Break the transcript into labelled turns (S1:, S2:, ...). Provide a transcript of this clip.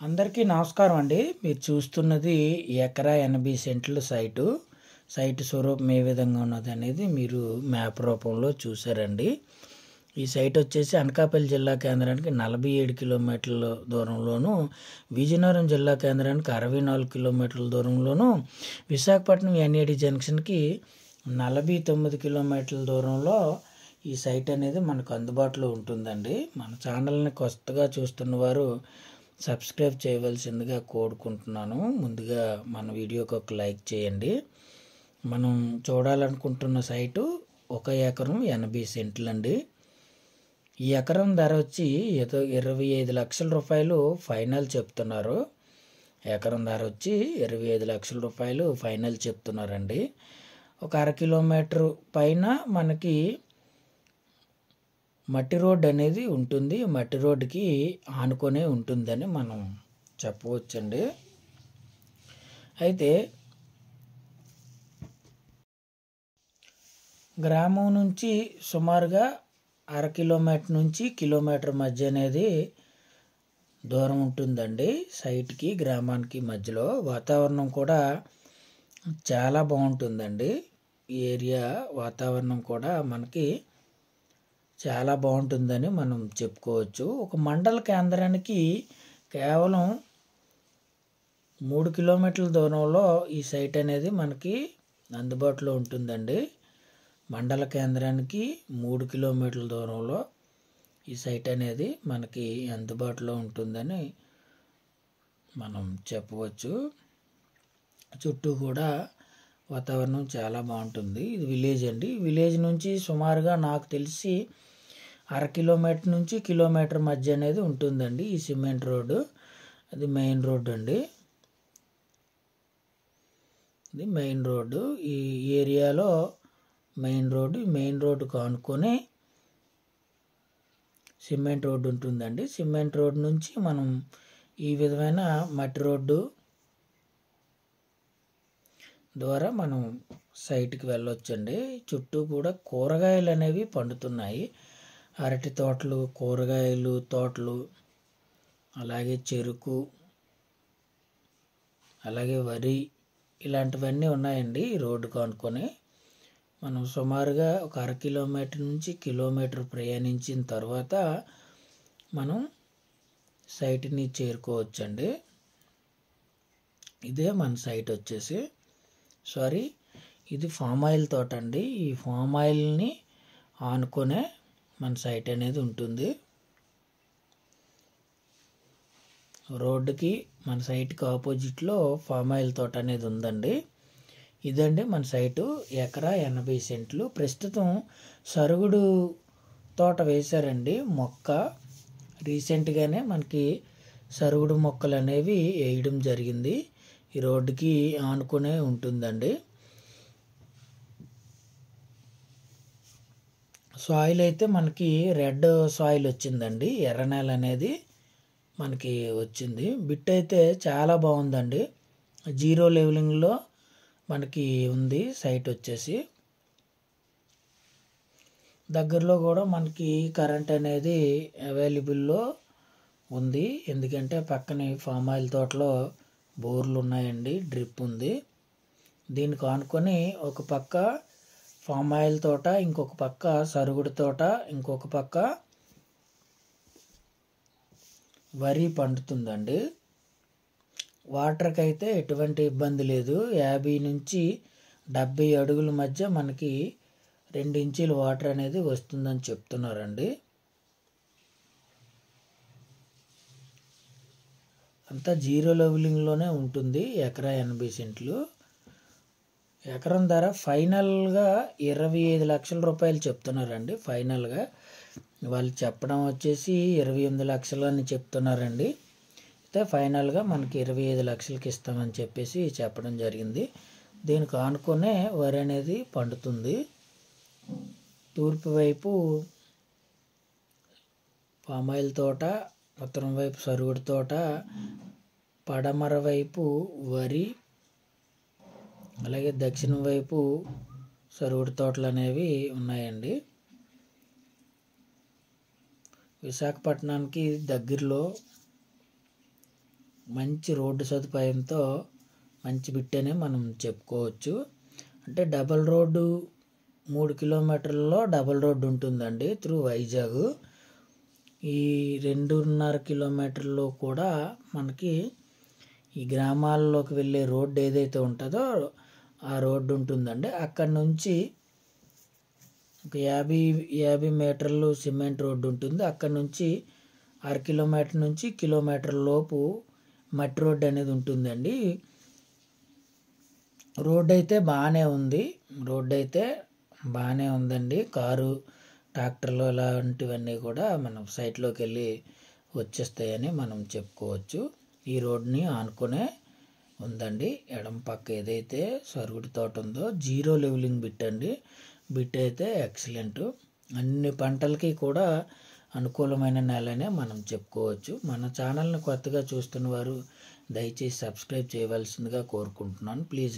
S1: అందరికీ నమస్కారం అండి. మీరు చూస్తున్నది ఎకరా 80 సెంట్లు సైటు స్వరూపం ఏ విధంగా ఉన్నదనేది మీరు మ్యాప్ రూపంలో చూసారండి. ఈ సైట్ వచ్చేసి అనకాపల్లి జిల్లా కేంద్రానికి 47 కిలోమీటర్ల దూరంలోను, విజయనగరం జిల్లా కేంద్రానికి 64 కిలోమీటర్ల దూరంలోను, విశాఖపట్నం ఎన్ఏడి జంక్షన్కి 49 కిలోమీటర్ల దూరంలో ఈ సైట్ అనేది మనకు అందుబాటులో ఉంటుందండి. మన ఛానల్ని కొత్తగా చూస్తున్న వారు సబ్స్క్రైబ్ చేయవలసిందిగా కోరుకుంటున్నాను. ముందుగా మన వీడియోకి ఒక లైక్ చేయండి. మనం చూడాలనుకుంటున్న సైటు 1 ఎకరం 80 సెంట్లు అండి. ఈ ఎకరం ధర వచ్చి 25 లక్షల రూపాయలు ఫైనల్ చెప్తున్నారు. ఎకరం ధర వచ్చి 25 లక్షల రూపాయలు ఫైనల్ చెప్తున్నారండి. ఒక 1/2 కిలోమీటర్ పైన మనకి మట్టి రోడ్ అనేది ఉంటుంది. మట్టి రోడ్డుకి ఆనుకొనే ఉంటుందని మనం చెప్పవచ్చండి. అయితే గ్రామం నుంచి సుమారుగా 1/2 కిలోమీటర్ నుంచి కిలోమీటర్ మధ్య అనేది దూరం ఉంటుందండి. సైట్కి గ్రామానికి మధ్యలో వాతావరణం కూడా చాలా బాగుంటుందండి. ఈ ఏరియా వాతావరణం కూడా మనకి చాలా బాగుంటుందని మనం చెప్పుకోవచ్చు. ఒక మండల కేంద్రానికి కేవలం 3 కిలోమీటర్ల దూరంలో ఈ సైట్ అనేది మనకి అందుబాటులో ఉంటుందండి. మండల కేంద్రానికి 3 కిలోమీటర్ల దూరంలో ఈ సైట్ అనేది మనకి అందుబాటులో ఉంటుందని మనం చెప్పవచ్చు. చుట్టూ కూడా వాతావరణం చాలా బాగుంటుంది. ఇది విలేజ్ అండి. విలేజ్ నుంచి సుమారుగా నాకు తెలిసి 1/2 కిలోమీటర్ నుంచి కిలోమీటర్ మధ్య అనేది ఉంటుందండి ఈ సిమెంట్ రోడ్డు. అది మెయిన్ రోడ్డు అండి. ఇది మెయిన్ రోడ్డు. ఈ ఏరియాలో మెయిన్ రోడ్డు కానుకొని సిమెంట్ రోడ్డు ఉంటుందండి. సిమెంట్ రోడ్డు నుంచి మనం ఈ విధమైన మట్టి రోడ్డు ద్వారా మనం సైట్కి వెళ్ళొచ్చండి. చుట్టూ కూడా కూరగాయలు అనేవి పండుతున్నాయి. అరటి తోటలు, కూరగాయలు తోటలు, అలాగే చెరుకు, అలాగే వరి, ఇలాంటివన్నీ ఉన్నాయండి ఈ రోడ్డు కానుకొని. మనం సుమారుగా ఒక 1/2 కిలోమీటర్ నుంచి కిలోమీటర్ ప్రయాణించిన తర్వాత మనం సైట్ని చేరుకోవచ్చండి. ఇదే మన సైట్ వచ్చేసి ఇది ఫామ్ ఆయిల్ తోట అండి. ఈ ఫామ్ ఆయిల్ని ఆనుకొనే మన సైట్ అనేది ఉంటుంది. రోడ్డుకి మన సైట్కి ఆపోజిట్లో ఫామ్ ఆయిల్ తోట అనేది ఉందండి. ఇదండి మన సైటు ఎకరా 80 సెంట్లు. ప్రస్తుతం సరుగుడు తోట వేశారండి. మొక్క రీసెంట్గానే మనకి సరుగుడు మొక్కలు అనేవి వేయడం జరిగింది. ఈ రోడ్డుకి ఆనుకునే ఉంటుందండి. సాయిల్ అయితే మనకి రెడ్ సాయిల్ వచ్చిందండి. ఎర్ర నేల అనేది మనకి వచ్చింది. బిట్ అయితే చాలా బాగుందండి. 0 లెవెలింగ్లో మనకి ఉంది సైట్ వచ్చేసి. దగ్గరలో కూడా మనకి కరెంట్ అనేది అవైలబుల్లో ఉంది. ఎందుకంటే పక్కనే ఫామ్ ఆయిల్ తోటలో బోర్లు ఉన్నాయండి, డ్రిప్ ఉంది. దీనికి ఆనుకొని ఒక పక్క ఫామ్ ఆయిల్ తోట, ఇంకొక పక్క సరుగుడు తోట, ఇంకొక పక్క వరి పండుతుందండి. వాటర్కి అయితే ఎటువంటి ఇబ్బంది లేదు. 50 నుంచి 70 అడుగుల మధ్య మనకి 2 ఇంచీల వాటర్ అనేది వస్తుందని చెప్తున్నారండి. అంతా 0 లెవెలింగ్లోనే ఉంటుంది. ఎకరా 80 సెంట్లు. ఎకరం ధర ఫైనల్గా 25 లక్షల రూపాయలు చెప్తున్నారండి. ఫైనల్గా వాళ్ళు చెప్పడం వచ్చేసి 28 లక్షలు అని చెప్తున్నారండి. అయితే ఫైనల్గా మనకి 25 లక్షలకి ఇస్తామని చెప్పేసి చెప్పడం జరిగింది. దీనికి ఆనుకునే వరి అనేది పండుతుంది. తూర్పు వైపు పామాయిల్ తోట, ఉత్తరం వైపు సరుగుడు తోట, పడమర వైపు వరి, అలాగే దక్షిణం వైపు సరుగుడు తోటలు అనేవి ఉన్నాయండి. విశాఖపట్నానికి దగ్గరలో మంచి రోడ్డు సదుపాయంతో మంచి బిట్ అనే మనం చెప్పుకోవచ్చు. అంటే డబల్ రోడ్డు 3 కిలోమీటర్లలో డబల్ రోడ్డు ఉంటుందండి త్రూ వైజాగ్. ఈ 2.5 కిలోమీటర్లో కూడా మనకి ఈ గ్రామాల్లోకి వెళ్ళే రోడ్డు ఏదైతే ఉంటుందో ఆ రోడ్డు ఉంటుందండి. అక్కడి నుంచి ఒక 50 మీటర్లు సిమెంట్ రోడ్డు ఉంటుంది. అక్కడి నుంచి 1/2 కిలోమీటర్ నుంచి కిలోమీటర్ లోపు మట్టి రోడ్డు అనేది ఉంటుందండి. రోడ్డు అయితే బాగానే ఉందండి. కారు, ట్రాక్టర్లు ఇలాంటివన్నీ కూడా మనం సైట్లోకి వెళ్ళి వచ్చేస్తాయని మనం చెప్పుకోవచ్చు. ఈ రోడ్ని ఆనుకునే ఉందండి. ఎడమ పక్క ఏదైతే సరుగుడు తోట ఉందో 0 లెవెలింగ్ బిట్ అండి. బిట్ అయితే ఎక్సలెంట్. అన్ని పంటలకి కూడా అనుకూలమైన నేలనే మనం చెప్పుకోవచ్చు. మన ఛానల్ని కొత్తగా చూస్తున్న వారు దయచేసి సబ్స్క్రైబ్ చేయవలసిందిగా కోరుకుంటున్నాను. ప్లీజ్